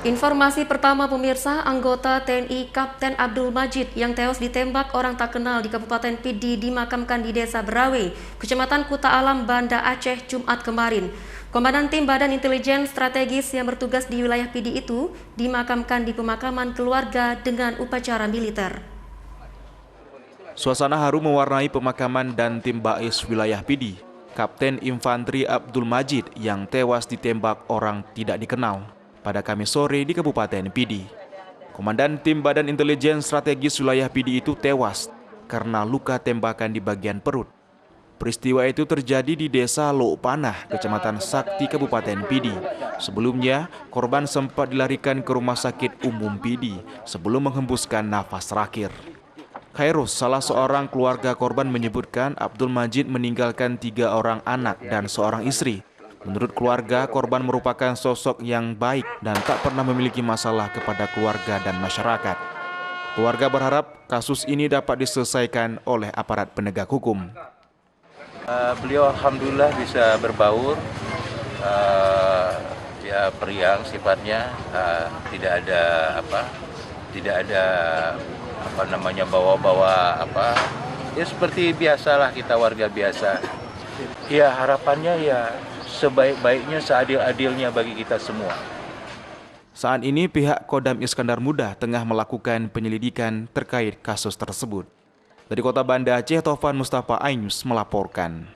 Informasi pertama pemirsa, anggota TNI Kapten Abdul Majid yang tewas ditembak orang tak kenal di Kabupaten Pidi dimakamkan di Desa Berawe, Kecamatan Kuta Alam, Banda Aceh, Jumat kemarin. Komandan Tim Badan Intelijen Strategis yang bertugas di wilayah Pidi itu dimakamkan di pemakaman keluarga dengan upacara militer. Suasana haru mewarnai pemakaman dan tim Bais wilayah Pidi. Kapten Infanteri Abdul Majid yang tewas ditembak orang tidak dikenal pada Kamis sore di Kabupaten Pidi. Komandan Tim Badan Intelijen Strategis wilayah Pidi itu tewas karena luka tembakan di bagian perut. Peristiwa itu terjadi di Desa Lok Panah, Kecamatan Sakti, Kabupaten Pidi. Sebelumnya, korban sempat dilarikan ke Rumah Sakit Umum Pidi sebelum menghembuskan nafas terakhir. Khairus, salah seorang keluarga korban, menyebutkan Abdul Majid meninggalkan 3 orang anak dan seorang istri. Menurut keluarga, korban merupakan sosok yang baik dan tak pernah memiliki masalah kepada keluarga dan masyarakat. Keluarga berharap kasus ini dapat diselesaikan oleh aparat penegak hukum. Beliau alhamdulillah bisa berbaur, ya periang sifatnya, tidak ada bawa-bawa ya seperti biasalah kita warga biasa. Ya harapannya ya sebaik-baiknya, seadil-adilnya bagi kita semua. Saat ini pihak Kodam Iskandar Muda tengah melakukan penyelidikan terkait kasus tersebut. Dari Kota Banda Aceh, Taufan Mustafa Ainus melaporkan.